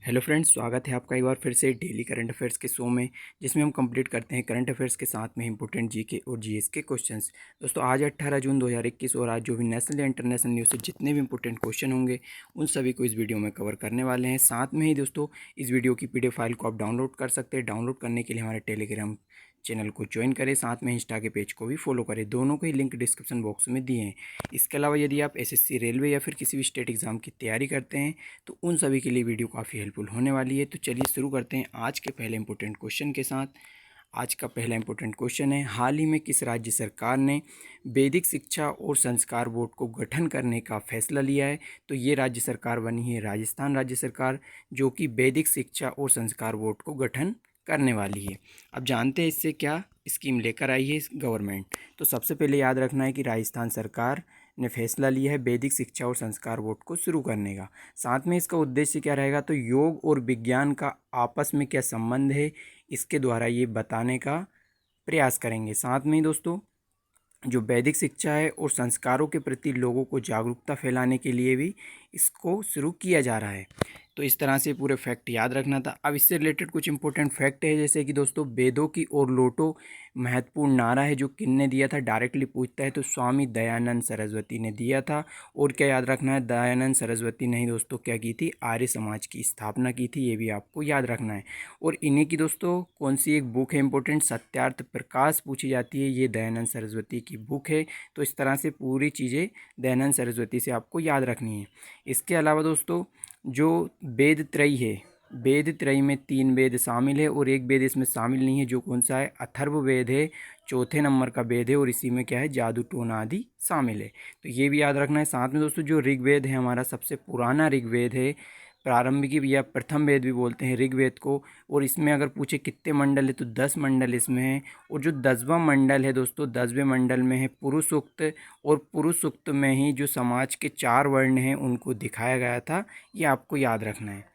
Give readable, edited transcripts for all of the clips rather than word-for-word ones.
Hello friends, स्वागत है आपका एक बार फिर से डेली करंट अफेयर्स के शो में, जिसमें हम कंप्लीट करते हैं करंट अफेयर्स के साथ में इंपॉर्टेंट जीके और जीएस के क्वेश्चंस। दोस्तों आज 18 जून 2021 और आज जो भी नेशनल या इंटरनेशनल न्यूज़ से जितने भी इंपॉर्टेंट क्वेश्चन होंगे उन सभी को इस वीडियो में कवर करने वाले हैं। साथ में ही दोस्तों इस वीडियो की पीडीएफ फाइल को आप डाउनलोड कर सकते हैं। डाउनलोड करने के लिए हमारे टेलीग्राम चैनल को ज्वाइन करें, साथ में इंस्टा के पेज को भी फॉलो करें। दोनों के ही लिंक डिस्क्रिप्शन बॉक्स में दिए हैं। इसके अलावा यदि आप एसएससी, रेलवे या फिर किसी भी स्टेट एग्जाम की तैयारी करते हैं तो उन सभी के लिए वीडियो काफ़ी हेल्पफुल होने वाली है। तो चलिए शुरू करते हैं आज के पहले इंपॉर्टेंट क्वेश्चन के साथ। आज का पहला इंपॉर्टेंट क्वेश्चन है, हाल ही में किस राज्य सरकार ने वैदिक शिक्षा और संस्कार बोर्ड को गठन करने का फैसला लिया है? तो ये राज्य सरकार बनी है राजस्थान राज्य सरकार, जो कि वैदिक शिक्षा और संस्कार बोर्ड को गठन करने वाली है। अब जानते हैं इससे क्या स्कीम लेकर आई है इस गवर्नमेंट। तो सबसे पहले याद रखना है कि राजस्थान सरकार ने फैसला लिया है वैदिक शिक्षा और संस्कार बोर्ड को शुरू करने का। साथ में इसका उद्देश्य क्या रहेगा, तो योग और विज्ञान का आपस में क्या संबंध है, इसके द्वारा ये बताने का प्रयास करेंगे। साथ में ही दोस्तों जो वैदिक शिक्षा है और संस्कारों के प्रति लोगों को जागरूकता फैलाने के लिए भी इसको शुरू किया जा रहा है। तो इस तरह से पूरे फैक्ट याद रखना था। अब इससे रिलेटेड कुछ इंपॉर्टेंट फैक्ट है, जैसे कि दोस्तों वेदों की ओर लौटो महत्वपूर्ण नारा है जो किन ने दिया था, डायरेक्टली पूछता है तो स्वामी दयानंद सरस्वती ने दिया था। और क्या याद रखना है, दयानंद सरस्वती ने ही दोस्तों क्या की थी, आर्य समाज की स्थापना की थी, ये भी आपको याद रखना है। और इन्हीं की दोस्तों कौन सी एक बुक है इंपॉर्टेंट, सत्यार्थ प्रकाश पूछी जाती है, ये दयानंद सरस्वती की बुक है। तो इस तरह से पूरी चीज़ें दयानंद सरस्वती से आपको याद रखनी है। इसके अलावा दोस्तों जो वेद त्रयी है, वेद त्रयी में 3 वेद शामिल है और एक वेद इसमें शामिल नहीं है, जो कौन सा है, अथर्व वेद है, चौथे नंबर का वेद है और इसी में क्या है, जादू टोना आदि शामिल है। तो ये भी याद रखना है। साथ में दोस्तों जो ऋग्वेद है हमारा सबसे पुराना ऋग्वेद है, प्रारंभिक या प्रथम वेद भी बोलते हैं ऋग्वेद को, और इसमें अगर पूछे कितने मंडल है तो 10 मंडल इसमें है। और जो 10वां मंडल है दोस्तों, 10वें मंडल में है पुरुष सूक्त, और पुरुष सूक्त में ही जो समाज के 4 वर्ण हैं उनको दिखाया गया था, ये आपको याद रखना है।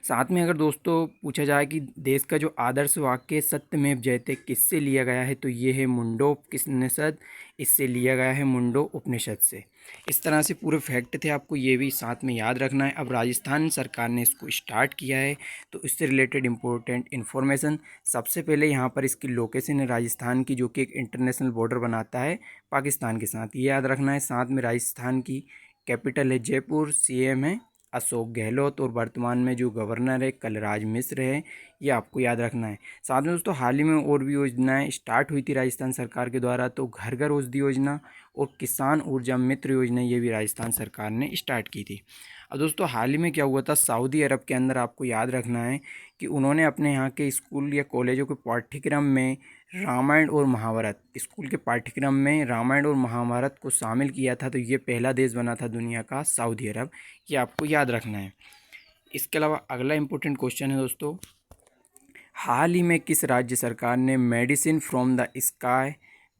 साथ में अगर दोस्तों पूछा जाए कि देश का जो आदर्श वाक्य सत्यमेव जयते किससे लिया गया है, तो ये है मुंडोपनिषद, इससे लिया गया है मुंडो उपनिषद से। इस तरह से पूरे फैक्ट थे, आपको ये भी साथ में याद रखना है। अब राजस्थान सरकार ने इसको स्टार्ट किया है, तो इससे रिलेटेड इंपॉर्टेंट इन्फॉर्मेशन, सबसे पहले यहाँ पर इसकी लोकेशन है राजस्थान की, जो कि एक इंटरनेशनल बॉर्डर बनाता है पाकिस्तान के साथ, ये याद रखना है। साथ में राजस्थान की कैपिटल है जयपुर, सीएम है अशोक गहलोत, और वर्तमान में जो गवर्नर है कलराज मिश्र है, ये आपको याद रखना है। साथ में दोस्तों हाल ही में और भी योजनाएं स्टार्ट हुई थी राजस्थान सरकार के द्वारा, तो घर घर औषधि योजना और किसान ऊर्जा मित्र योजना, ये भी राजस्थान सरकार ने स्टार्ट की थी। अब दोस्तों हाल ही में क्या हुआ था, सऊदी अरब के अंदर आपको याद रखना है कि उन्होंने अपने यहाँ के स्कूल या कॉलेजों के पाठ्यक्रम में रामायण और महाभारत, स्कूल के पाठ्यक्रम में रामायण और महाभारत को शामिल किया था। तो ये पहला देश बना था दुनिया का सऊदी अरब, ये आपको याद रखना है। इसके अलावा अगला इंपॉर्टेंट क्वेश्चन है दोस्तों, हाल ही में किस राज्य सरकार ने medicine from the sky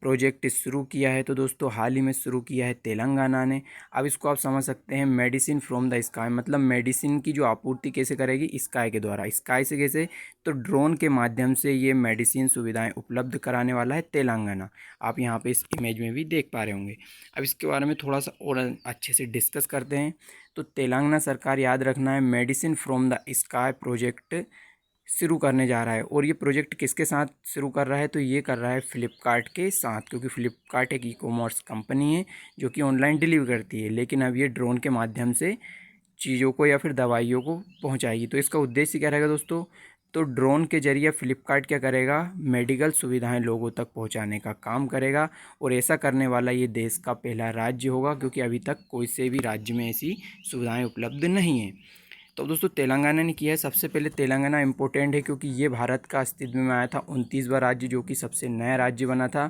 project शुरू किया है? तो दोस्तों हाल ही में शुरू किया है तेलंगाना ने। अब इसको आप समझ सकते हैं, मेडिसिन फ्रॉम द स्काई मतलब मेडिसिन की जो आपूर्ति कैसे करेगी, स्काई के द्वारा। स्काई से कैसे, तो ड्रोन के माध्यम से ये मेडिसिन सुविधाएं उपलब्ध कराने वाला है तेलंगाना। आप यहाँ पे इस इमेज में भी देख पा रहे होंगे। अब इसके बारे में थोड़ा सा और अच्छे से डिस्कस करते हैं। तो तेलंगाना सरकार, याद रखना है, medicine from the sky project शुरू करने जा रहा है। और ये प्रोजेक्ट किसके साथ शुरू कर रहा है, तो ये कर रहा है फ्लिपकार्ट के साथ, क्योंकि फ्लिपकार्ट एक ई-कॉमर्स कंपनी है जो कि ऑनलाइन डिलीवर करती है, लेकिन अब ये ड्रोन के माध्यम से चीज़ों को या फिर दवाइयों को पहुंचाएगी। तो इसका उद्देश्य क्या रहेगा दोस्तों, तो ड्रोन के जरिए फ्लिपकार्ट क्या करेगा, मेडिकल सुविधाएं लोगों तक पहुंचाने का काम करेगा। और ऐसा करने वाला ये देश का पहला राज्य होगा, क्योंकि अभी तक कोई से भी राज्य में ऐसी सुविधाएं उपलब्ध नहीं है। तो दोस्तों तेलंगाना ने किया है। सबसे पहले तेलंगाना इम्पोर्टेंट है क्योंकि ये भारत का अस्तित्व में आया था 29वां राज्य, जो कि सबसे नया राज्य बना था।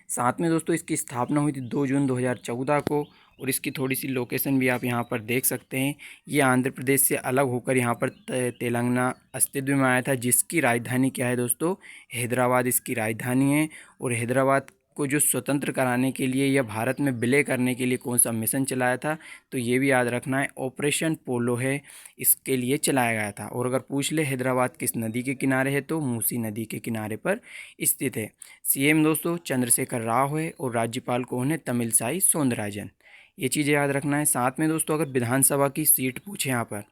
साथ में दोस्तों इसकी स्थापना हुई थी 2 जून 2014 को, और इसकी थोड़ी सी लोकेशन भी आप यहाँ पर देख सकते हैं। ये आंध्र प्रदेश से अलग होकर यहाँ पर तेलंगाना अस्तित्व में आया था, जिसकी राजधानी क्या है दोस्तों, हैदराबाद इसकी राजधानी है। और हैदराबाद को जो स्वतंत्र कराने के लिए या भारत में विलय करने के लिए कौन सा मिशन चलाया था, तो ये भी याद रखना है, ऑपरेशन पोलो है, इसके लिए चलाया गया था। और अगर पूछ ले हैदराबाद किस नदी के किनारे है, तो मूसी नदी के किनारे पर स्थित है। सीएम दोस्तों चंद्रशेखर राव है और राज्यपाल कौन है, तमिलसाई सौंदरराजन। ये चीज़ें याद रखना है। साथ में दोस्तों अगर विधानसभा की सीट पूछे यहाँ पर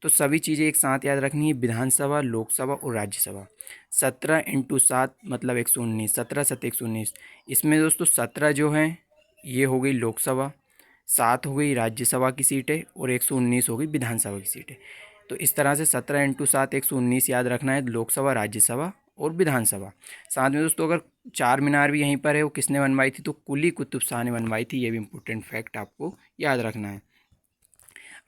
तो सभी चीज़ें एक साथ याद रखनी है, विधानसभा, लोकसभा और राज्यसभा। 17 × 7 मतलब 119, 17 × 7 = 119। इसमें दोस्तों 17 जो है ये हो गई लोकसभा, 7 हो गई राज्यसभा की सीटें और 119 हो गई विधानसभा की सीटें। तो इस तरह से 17 × 7 119 याद रखना है, लोकसभा, राज्यसभा और विधानसभा। साथ में दोस्तों अगर चार मीनार भी यहीं पर है, वो किसने बनवाई थी, तो कुली कुतुब शाह ने बनवाई थी। ये भी इंपॉर्टेंट फैक्ट आपको याद रखना है।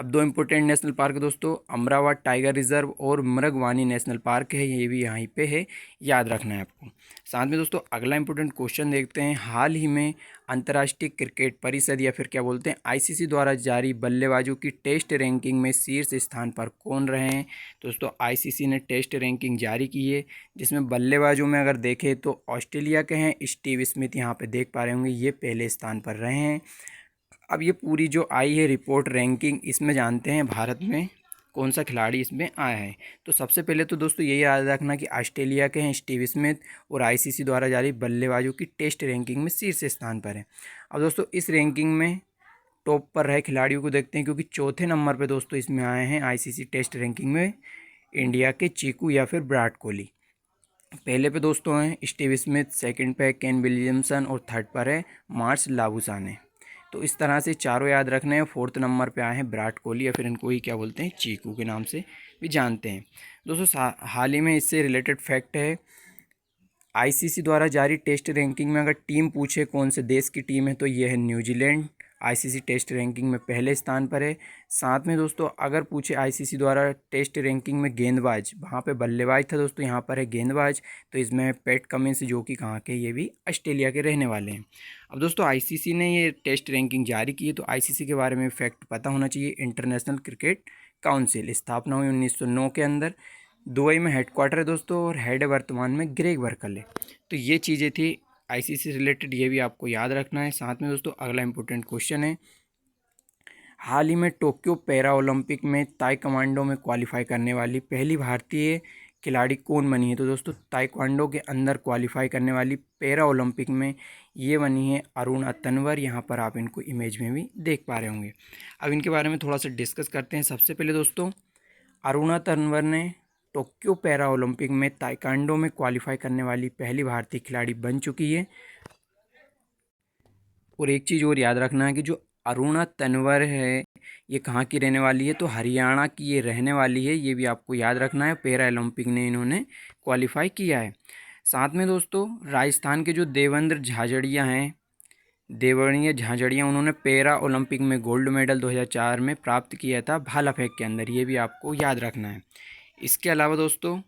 अब दो इंपॉर्टेंट नेशनल पार्क दोस्तों, अमरावती टाइगर रिजर्व और मृगवानी नेशनल पार्क है, ये भी यहीं पे है, याद रखना है आपको। साथ में दोस्तों अगला इंपॉर्टेंट क्वेश्चन देखते हैं। हाल ही में अंतर्राष्ट्रीय क्रिकेट परिषद या फिर क्या बोलते हैं आईसीसी द्वारा जारी बल्लेबाजों की टेस्ट रैंकिंग में शीर्ष स्थान पर कौन रहे हैं। दोस्तों आईसीसी ने टेस्ट रैंकिंग जारी की है, जिसमें बल्लेबाजों में अगर देखें तो ऑस्ट्रेलिया के हैं स्टीव स्मिथ, यहाँ पे देख पा रहे होंगे, ये पहले स्थान पर रहे हैं। अब ये पूरी जो आई है रिपोर्ट रैंकिंग, इसमें जानते हैं भारत में कौन सा खिलाड़ी इसमें आया है। तो सबसे पहले तो दोस्तों यही याद रखना कि ऑस्ट्रेलिया के हैं स्टीव स्मिथ और आईसीसी द्वारा जारी बल्लेबाजों की टेस्ट रैंकिंग में शीर्ष स्थान पर है। अब दोस्तों इस रैंकिंग में टॉप पर रहे खिलाड़ियों को देखते हैं, क्योंकि चौथे नंबर पर दोस्तों इसमें आए हैं आईसीसी टेस्ट रैंकिंग में इंडिया के चीकू या फिर विराट कोहली। पहले पे दोस्तों हैं स्टीव स्मिथ, सेकंड पे केन विलियमसन और थर्ड पर है मार्श लाबुसाने। तो इस तरह से चारों याद रखने हैं। फोर्थ नंबर पे आए हैं विराट कोहली या फिर इनको ही क्या बोलते हैं चीकू के नाम से भी जानते हैं। दोस्तों हाल ही में इससे रिलेटेड फैक्ट है, आईसीसी द्वारा जारी टेस्ट रैंकिंग में अगर टीम पूछे कौन से देश की टीम है तो ये है न्यूजीलैंड, आईसीसी टेस्ट रैंकिंग में पहले स्थान पर है। साथ में दोस्तों अगर पूछे आईसीसी द्वारा टेस्ट रैंकिंग में गेंदबाज, वहाँ पे बल्लेबाज था दोस्तों, यहाँ पर है गेंदबाज, तो इसमें पैट कमिंस जो कि कहाँ के, ये भी ऑस्ट्रेलिया के रहने वाले हैं। अब दोस्तों आईसीसी ने ये टेस्ट रैंकिंग जारी की है, तो आईसीसी के बारे में फैक्ट पता होना चाहिए। इंटरनेशनल क्रिकेट काउंसिल स्थापना हुई 1909 के अंदर, दुबई में हेडक्वार्टर है दोस्तों, और हेड है वर्तमान में ग्रेग बर्कले। तो ये चीज़ें थी आईसीसी से रिलेटेड, ये भी आपको याद रखना है। साथ में दोस्तों अगला इंपॉर्टेंट क्वेश्चन है, हाल ही में टोक्यो पैरा ओलंपिक में ताइक्वांडो में क्वालिफाई करने वाली पहली भारतीय खिलाड़ी कौन बनी है। तो दोस्तों ताइक्वांडो के अंदर क्वालिफाई करने वाली पैरा ओलंपिक में ये बनी है अरुणा तन्वर, यहाँ पर आप इनको इमेज में भी देख पा रहे होंगे। अब इनके बारे में थोड़ा सा डिस्कस करते हैं। सबसे पहले दोस्तों अरुणा तन्वर ने टोक्यो पैरा ओलंपिक में ताइक्वांडो में क्वालिफाई करने वाली पहली भारतीय खिलाड़ी बन चुकी है। और एक चीज़ और याद रखना है कि जो अरुणा तन्वर है ये कहाँ की रहने वाली है, तो हरियाणा की ये रहने वाली है, ये भी आपको याद रखना है। पैरा ओलंपिक ने इन्होंने क्वालिफाई किया है। साथ में दोस्तों राजस्थान के जो देवेंद्र झाझड़िया हैं, देवर्णीय झाझड़िया, उन्होंने पैरा ओलंपिक में गोल्ड मेडल 2004 में प्राप्त किया था भाला फेंक के अंदर, ये भी आपको याद रखना है। इसके अलावा दोस्तों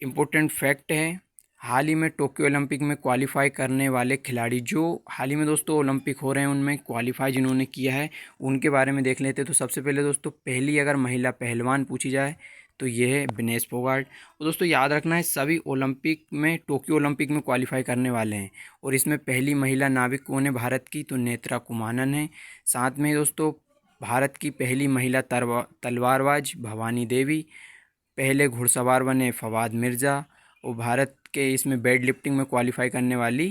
इम्पोर्टेंट फैक्ट है, हाल ही में टोक्यो ओलंपिक में क्वालिफाई करने वाले खिलाड़ी, जो हाल ही में दोस्तों ओलंपिक हो रहे हैं उनमें क्वालिफाई जिन्होंने किया है उनके बारे में देख लेते हैं। तो सबसे पहले दोस्तों पहली अगर महिला पहलवान पूछी जाए तो ये है विनेश फोगाट। और दोस्तों याद रखना है सभी ओलंपिक में, टोक्यो ओलंपिक में क्वालिफाई करने वाले हैं। और इसमें पहली महिला नाविक कौन है भारत की, तो नेत्रा कुमानन है। साथ में दोस्तों भारत की पहली महिला तलवारबाज भवानी देवी, पहले घुड़सवार बने फवाद मिर्ज़ा, और भारत के इसमें वेट लिफ्टिंग में क्वालिफाई करने वाली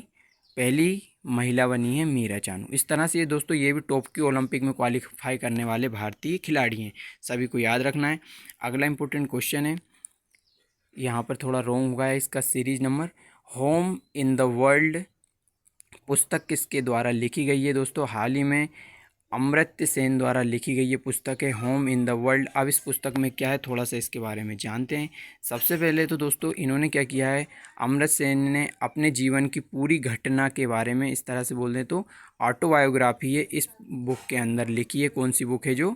पहली महिला बनी है मीरा चानू। इस तरह से ये दोस्तों ये भी टोक्यो ओलंपिक में क्वालिफाई करने वाले भारतीय खिलाड़ी हैं, सभी को याद रखना है। अगला इंपॉर्टेंट क्वेश्चन है, यहाँ पर थोड़ा रॉन्ग हुआ है इसका series number, home in the world पुस्तक किसके द्वारा लिखी गई है। दोस्तों हाल ही में अमर्त्य सेन द्वारा लिखी गई ये पुस्तक है होम इन द वर्ल्ड। अब इस पुस्तक में क्या है थोड़ा सा इसके बारे में जानते हैं। सबसे पहले तो दोस्तों इन्होंने क्या किया है, अमर्त्य सेन ने अपने जीवन की पूरी घटना के बारे में, इस तरह से बोल दें तो ऑटोबायोग्राफी है, इस बुक के अंदर लिखी है। कौन सी बुक है, जो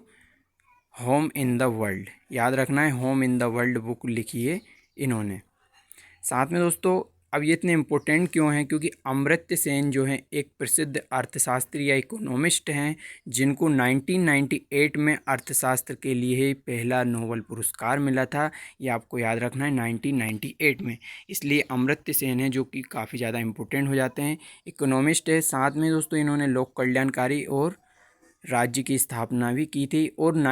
होम इन द वर्ल्ड, याद रखना है, home in the world book लिखी है इन्होंने। साथ में दोस्तों अब ये इतने इम्पोर्टेंट क्यों हैं, क्योंकि अमर्त्य सेन जो हैं एक प्रसिद्ध अर्थशास्त्री या इकोनॉमिस्ट हैं, जिनको 1998 में अर्थशास्त्र के लिए पहला नोबेल पुरस्कार मिला था। ये आपको याद रखना है 1998 में, इसलिए अमर्त्य सेन है जो कि काफ़ी ज़्यादा इम्पोर्टेंट हो जाते हैं, इकोनॉमिस्ट है। साथ में दोस्तों इन्होंने लोक कल्याणकारी और राज्य की स्थापना भी की थी। और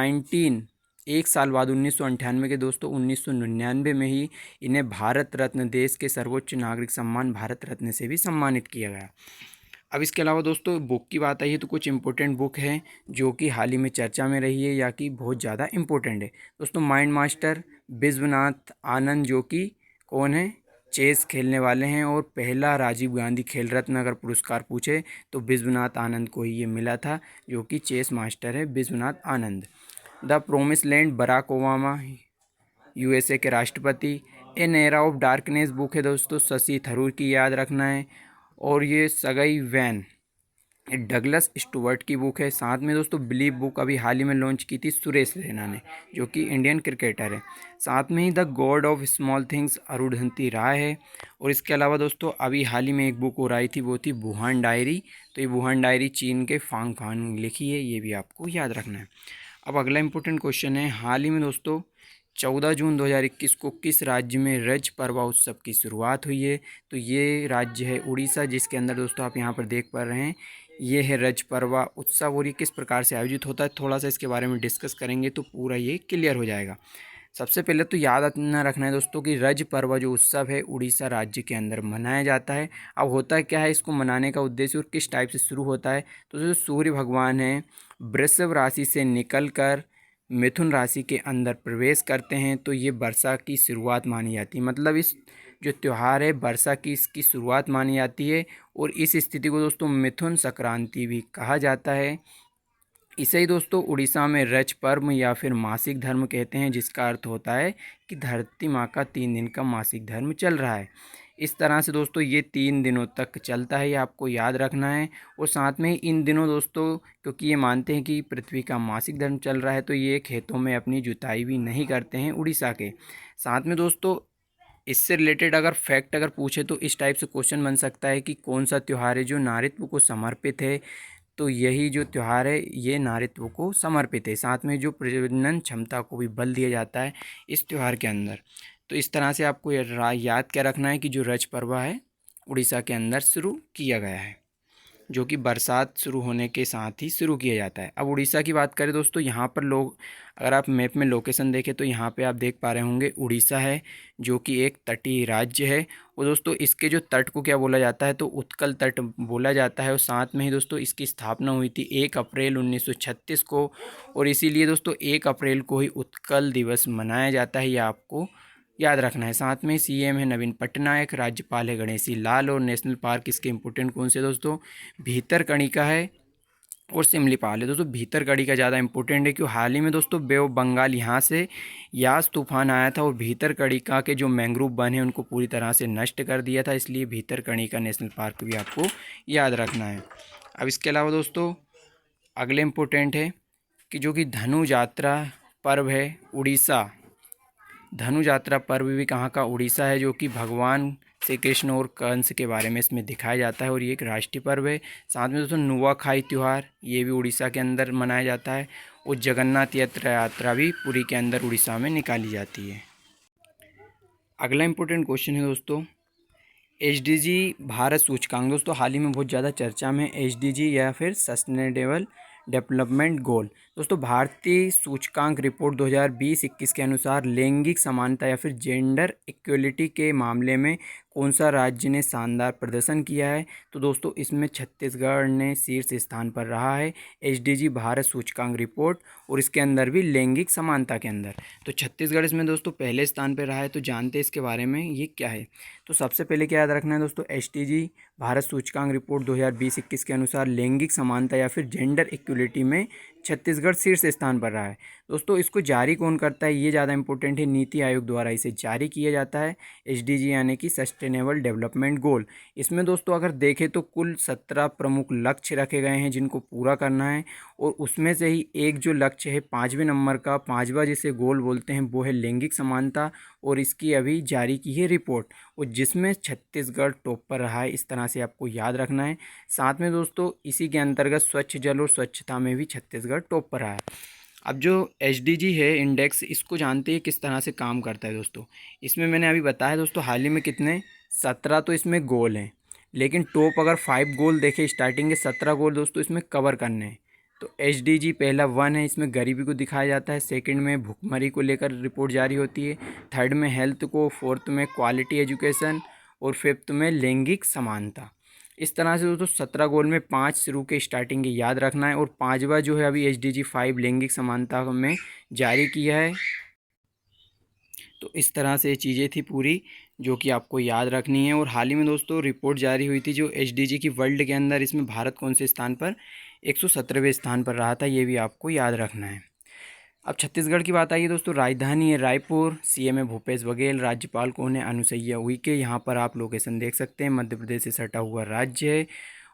एक साल बाद 1998 के दोस्तों 1999 में ही इन्हें भारत रत्न, देश के सर्वोच्च नागरिक सम्मान भारत रत्न से भी सम्मानित किया गया। अब इसके अलावा दोस्तों बुक की बात आई है तो कुछ इंपॉर्टेंट बुक हैं जो कि हाल ही में चर्चा में रही है या कि बहुत ज़्यादा इंपॉर्टेंट है दोस्तों। माइंड मास्टर विश्वनाथ आनंद, जो कि कौन है, चेस खेलने वाले हैं, और पहला राजीव गांधी खेल रत्न अगर पुरस्कार पूछे तो विश्वनाथ आनंद को ही ये मिला था, जो कि चेस मास्टर है Vishwanath Anand. The promise land Barack Obama, USA के राष्ट्रपति। An era of darkness book है दोस्तों, शशि थरूर की, याद रखना है। और ये सगाई वैन डगलस स्टुअर्ट की बुक है। साथ में दोस्तों बिलीव बुक अभी हाल ही में लॉन्च की थी सुरेश रैना ने, जो कि इंडियन क्रिकेटर है। साथ में ही the god of small things Arundhati Roy है। और इसके अलावा दोस्तों अभी हाल ही में एक बुक और आई थी, वो थी वुहान डायरी। तो ये वुहान डायरी चीन के फांग फान ने लिखी है, ये भी आपको याद रखना है। अब अगला इंपॉर्टेंट क्वेश्चन है, हाल ही में दोस्तों 14 जून 2021 को किस राज्य में रज पर्वा उत्सव की शुरुआत हुई है? तो ये राज्य है उड़ीसा, जिसके अंदर दोस्तों आप यहाँ पर देख पा रहे हैं ये है रज पर्वा उत्सव। और ये किस प्रकार से आयोजित होता है, थोड़ा सा इसके बारे में डिस्कस करेंगे तो पूरा ये क्लियर हो जाएगा। सबसे पहले तो याद न रखना है दोस्तों कि रज पर्व जो उत्सव है उड़ीसा राज्य के अंदर मनाया जाता है। अब होता क्या है, इसको मनाने का उद्देश्य और किस टाइप से शुरू होता है, तो जो सूर्य भगवान है वृषभ राशि से निकल कर मिथुन राशि के अंदर प्रवेश करते हैं, तो ये वर्षा की शुरुआत मानी जाती है। मतलब इस जो त्यौहार है वर्षा की इसकी शुरुआत मानी जाती है। और इस स्थिति को दोस्तों मिथुन संक्रांति भी कहा जाता है। इसे ही दोस्तों उड़ीसा में रज पर्व या फिर मासिक धर्म कहते हैं, जिसका अर्थ होता है कि धरती माँ का 3 दिन का मासिक धर्म चल रहा है। इस तरह से दोस्तों ये 3 दिनों तक चलता है, ये आपको याद रखना है। और साथ में ही इन दिनों दोस्तों क्योंकि ये मानते हैं कि पृथ्वी का मासिक धर्म चल रहा है, तो ये खेतों में अपनी जुताई भी नहीं करते हैं उड़ीसा के। साथ में दोस्तों इससे रिलेटेड अगर फैक्ट अगर पूछे तो इस टाइप से क्वेश्चन बन सकता है कि कौन सा त्यौहार है जो नारीत्व को समर्पित है, तो यही जो त्यौहार है ये नारीत्व को समर्पित है। साथ में जो प्रजनन क्षमता को भी बल दिया जाता है इस त्यौहार के अंदर। तो इस तरह से आपको याद क्या रखना है कि जो रज पर्व है उड़ीसा के अंदर शुरू किया गया है, जो कि बरसात शुरू होने के साथ ही शुरू किया जाता है। अब उड़ीसा की बात करें दोस्तों, यहाँ पर लोग अगर आप मैप में लोकेशन देखें तो यहाँ पे आप देख पा रहे होंगे उड़ीसा है, जो कि एक तटीय राज्य है। और दोस्तों इसके जो तट को क्या बोला जाता है, तो उत्कल तट बोला जाता है। और साथ में ही दोस्तों इसकी स्थापना हुई थी 1 अप्रैल 1936 को, और इसीलिए दोस्तों 1 अप्रैल को ही उत्कल दिवस मनाया जाता है, यह आपको याद रखना है। साथ में सीएम है नवीन पटनायक, राज्यपाल है गणेशी लाल, और नेशनल पार्क इसके इंपॉर्टेंट कौन से दोस्तों, भीतरकनिका है और सिमलीपाल है। दोस्तों भीतरकनिका ज़्यादा इंपॉर्टेंट है क्यों, हाल ही में दोस्तों बे ऑफ बंगाल यहाँ से यास तूफान आया था और भीतरकनिका के जो मैंग्रोव वन है उनको पूरी तरह से नष्ट कर दिया था, इसलिए भीतरकनिका नेशनल पार्क भी आपको याद रखना है। अब इसके अलावा दोस्तों अगले इम्पोर्टेंट है कि जो कि धनु यात्रा पर्व है उड़ीसा, धनु यात्रा पर्व भी कहाँ का, उड़ीसा है, जो कि भगवान श्री कृष्ण और कंस के बारे में इसमें दिखाया जाता है और ये एक राष्ट्रीय पर्व है। साथ में दोस्तों नुआखाई त्यौहार ये भी उड़ीसा के अंदर मनाया जाता है। और जगन्नाथ यात्रा भी पुरी के अंदर उड़ीसा में निकाली जाती है। अगला इंपॉर्टेंट क्वेश्चन है दोस्तों एचडीजी भारत सूचकांक। दोस्तों हाल ही में बहुत ज़्यादा चर्चा में एचडीजी या फिर सस्टेनेबल डेवलपमेंट गोल। दोस्तों भारतीय सूचकांक रिपोर्ट 2020-21 के अनुसार लैंगिक समानता या फिर जेंडर इक्वलिटी के मामले में कौन सा राज्य ने शानदार प्रदर्शन किया है, तो दोस्तों इसमें छत्तीसगढ़ ने शीर्ष स्थान पर रहा है एचडीजी भारत सूचकांक रिपोर्ट, और इसके अंदर भी लैंगिक समानता के अंदर तो छत्तीसगढ़ इसमें दोस्तों पहले स्थान पर रहा है। तो जानते हैं इसके बारे में ये क्या है, तो सबसे पहले क्या याद रखना है दोस्तों, एचडीजी भारत सूचकांक रिपोर्ट 2020-21 के अनुसार लैंगिक समानता या फिर जेंडर इक्वलिटी में छत्तीसगढ़ शीर्ष स्थान पर रहा है। दोस्तों इसको जारी कौन करता है ये ज़्यादा इंपॉर्टेंट है, नीति आयोग द्वारा इसे जारी किया जाता है एचडीजी यानी कि सस्टेनेबल डेवलपमेंट गोल। इसमें दोस्तों अगर देखें तो कुल 17 प्रमुख लक्ष्य रखे गए हैं जिनको पूरा करना है, और उसमें से ही एक जो लक्ष्य है 5वें नंबर का, 5वां जिसे गोल बोलते हैं, वो है लैंगिक समानता, और इसकी अभी जारी की है रिपोर्ट, और जिसमें छत्तीसगढ़ टॉप पर रहा है। इस तरह से आपको याद रखना है। साथ में दोस्तों इसी के अंतर्गत स्वच्छ जल और स्वच्छता में भी छत्तीसगढ़ टॉप पर रहा है। अब जो एचडीजी है इंडेक्स, इसको जानते हैं किस तरह से काम करता है दोस्तों, इसमें मैंने अभी बताया दोस्तों हाल ही में कितने 17 तो इसमें गोल हैं, लेकिन टॉप अगर 5 गोल देखें स्टार्टिंग के 17 गोल दोस्तों इसमें कवर करने हैं। तो एचडीजी पहला 1 है, इसमें गरीबी को दिखाया जाता है, सेकंड में भुखमरी को लेकर रिपोर्ट जारी होती है, थर्ड में हेल्थ को, फोर्थ में क्वालिटी एजुकेशन, और फिफ्थ में लैंगिक समानता। इस तरह से दोस्तों 17 गोल में 5 शुरू के स्टार्टिंग के याद रखना है, और 5वां जो है अभी SDG 5 लैंगिक समानता में जारी किया है। तो इस तरह से ये चीज़ें थी पूरी जो कि आपको याद रखनी है। और हाल ही में दोस्तों रिपोर्ट जारी हुई थी जो SDG की वर्ल्ड के अंदर, इसमें भारत कौन से स्थान पर 117वें स्थान पर रहा था, ये भी आपको याद रखना है। अब छत्तीसगढ़ की बात आई है दोस्तों, राजधानी है रायपुर, CM है भूपेश बघेल, राज्यपाल कौन है अनुसुईया उइके, यहाँ पर आप लोकेशन देख सकते हैं, मध्य प्रदेश से सटा हुआ राज्य है।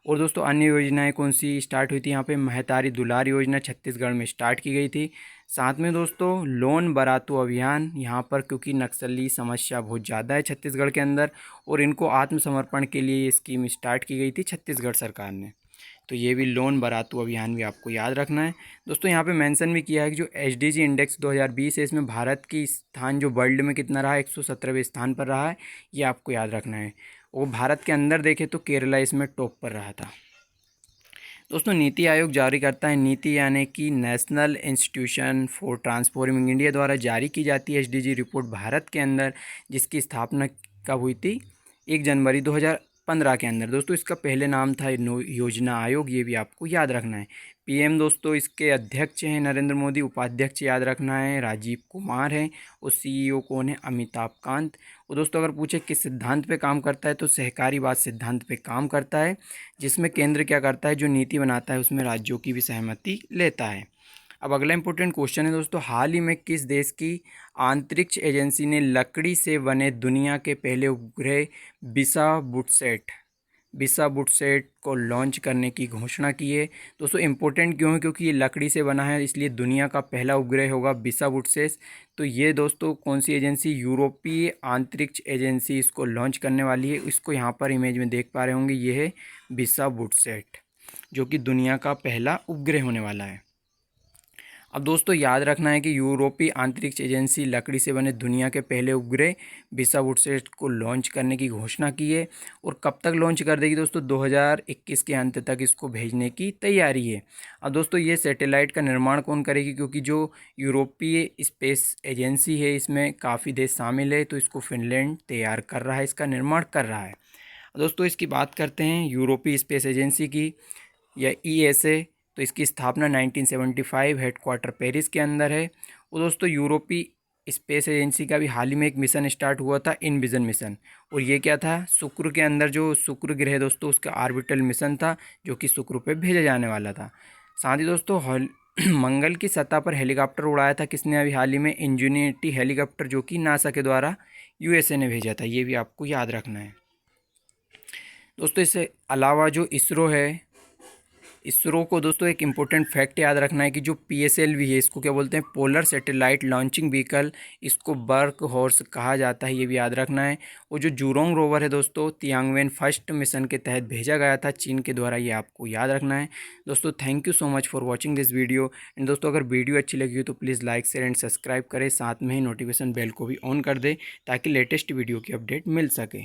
और दोस्तों अन्य योजनाएं कौन सी स्टार्ट हुई थी, यहाँ पे महतारी दुलार योजना छत्तीसगढ़ में स्टार्ट की गई थी। साथ में दोस्तों लोन बरातू अभियान, यहाँ पर क्योंकि नक्सली समस्या बहुत ज़्यादा है छत्तीसगढ़ के अंदर, और इनको आत्मसमर्पण के लिए ये स्कीम स्टार्ट की गई थी छत्तीसगढ़ सरकार ने। तो ये भी लोन बरातू अभियान भी आपको याद रखना है। दोस्तों यहाँ पे मेंशन भी किया है कि जो SDG इंडेक्स 2020 है, इसमें भारत की स्थान जो वर्ल्ड में कितना रहा है, 117वें स्थान पर रहा है, ये आपको याद रखना है। और भारत के अंदर देखें तो केरला इसमें टॉप पर रहा था। दोस्तों नीति आयोग जारी करता है, नीति यानी कि national institution for transforming India द्वारा जारी की जाती है SDG रिपोर्ट भारत के अंदर, जिसकी स्थापना कब हुई थी, 1 जनवरी 2015 के अंदर। दोस्तों इसका पहले नाम था योजना आयोग, ये भी आपको याद रखना है। PM दोस्तों इसके अध्यक्ष हैं नरेंद्र मोदी, उपाध्यक्ष याद रखना है राजीव कुमार हैं, और CEO कौन है, अमिताभ कांत। और दोस्तों अगर पूछे किस सिद्धांत पे काम करता है, तो सहकारीवाद सिद्धांत पे काम करता है, जिसमें केंद्र क्या करता है, जो नीति बनाता है उसमें राज्यों की भी सहमति लेता है। अब अगला इंपॉर्टेंट क्वेश्चन है दोस्तों, हाल ही में किस देश की अंतरिक्ष एजेंसी ने लकड़ी से बने दुनिया के पहले उपग्रह बिसाबुटसेट को लॉन्च करने की घोषणा की है। दोस्तों इंपॉर्टेंट क्यों है, क्योंकि ये लकड़ी से बना है, इसलिए दुनिया का पहला उपग्रह होगा बिसाबुटसेट। तो ये दोस्तों कौन सी एजेंसी, यूरोपीय अंतरिक्ष एजेंसी इसको लॉन्च करने वाली है। इसको यहाँ पर इमेज में देख पा रहे होंगे, ये है बिसाबुटसेट, जो कि दुनिया का पहला उपग्रह होने वाला है। अब दोस्तों याद रखना है कि यूरोपीय अंतरिक्ष एजेंसी लकड़ी से बने दुनिया के पहले उपग्रह बिसाबुटसेट को लॉन्च करने की घोषणा की है, और कब तक लॉन्च कर देगी दोस्तों, 2021 के अंत तक इसको भेजने की तैयारी है। अब दोस्तों ये सैटेलाइट का निर्माण कौन करेगी, क्योंकि जो यूरोपीय स्पेस एजेंसी है इसमें काफ़ी देश शामिल है, तो इसको फिनलैंड तैयार कर रहा है, इसका निर्माण कर रहा है। दोस्तों इसकी बात करते हैं यूरोपीय स्पेस एजेंसी की, या ESA। तो इसकी स्थापना 1975 हेडक्वार्टर पेरिस के अंदर है। और दोस्तों यूरोपीय स्पेस एजेंसी का भी हाल ही में एक मिशन स्टार्ट हुआ था, इनविजन मिशन, और ये क्या था, शुक्र के अंदर जो शुक्र ग्रह दोस्तों उसका ऑर्बिटल मिशन था, जो कि शुक्र पे भेजा जाने वाला था। साथ ही दोस्तों मंगल की सतह पर हेलीकॉप्टर उड़ाया था किसने अभी हाल ही में, इंजेन्युइटी हेलीकॉप्टर, जो कि नासा के द्वारा USA ने भेजा था, ये भी आपको याद रखना है। दोस्तों इससे अलावा जो इसरो को दोस्तों एक इम्पोर्टेंट फैक्ट याद रखना है कि जो PSLV है, इसको क्या बोलते हैं, पोलर सैटेलाइट लॉन्चिंग व्हीकल, इसको वर्क हॉर्स कहा जाता है, ये भी याद रखना है। और जो जूरोंग रोवर है दोस्तों, तियांगवेन फर्स्ट मिशन के तहत भेजा गया था चीन के द्वारा, ये आपको याद रखना है। दोस्तों thank you so much for watching this video. And दोस्तों अगर वीडियो अच्छी लगी हो तो please like share and subscribe करें, साथ में ही नोटिफिकेशन बेल को भी ऑन कर दें, ताकि लेटेस्ट वीडियो की अपडेट मिल सके।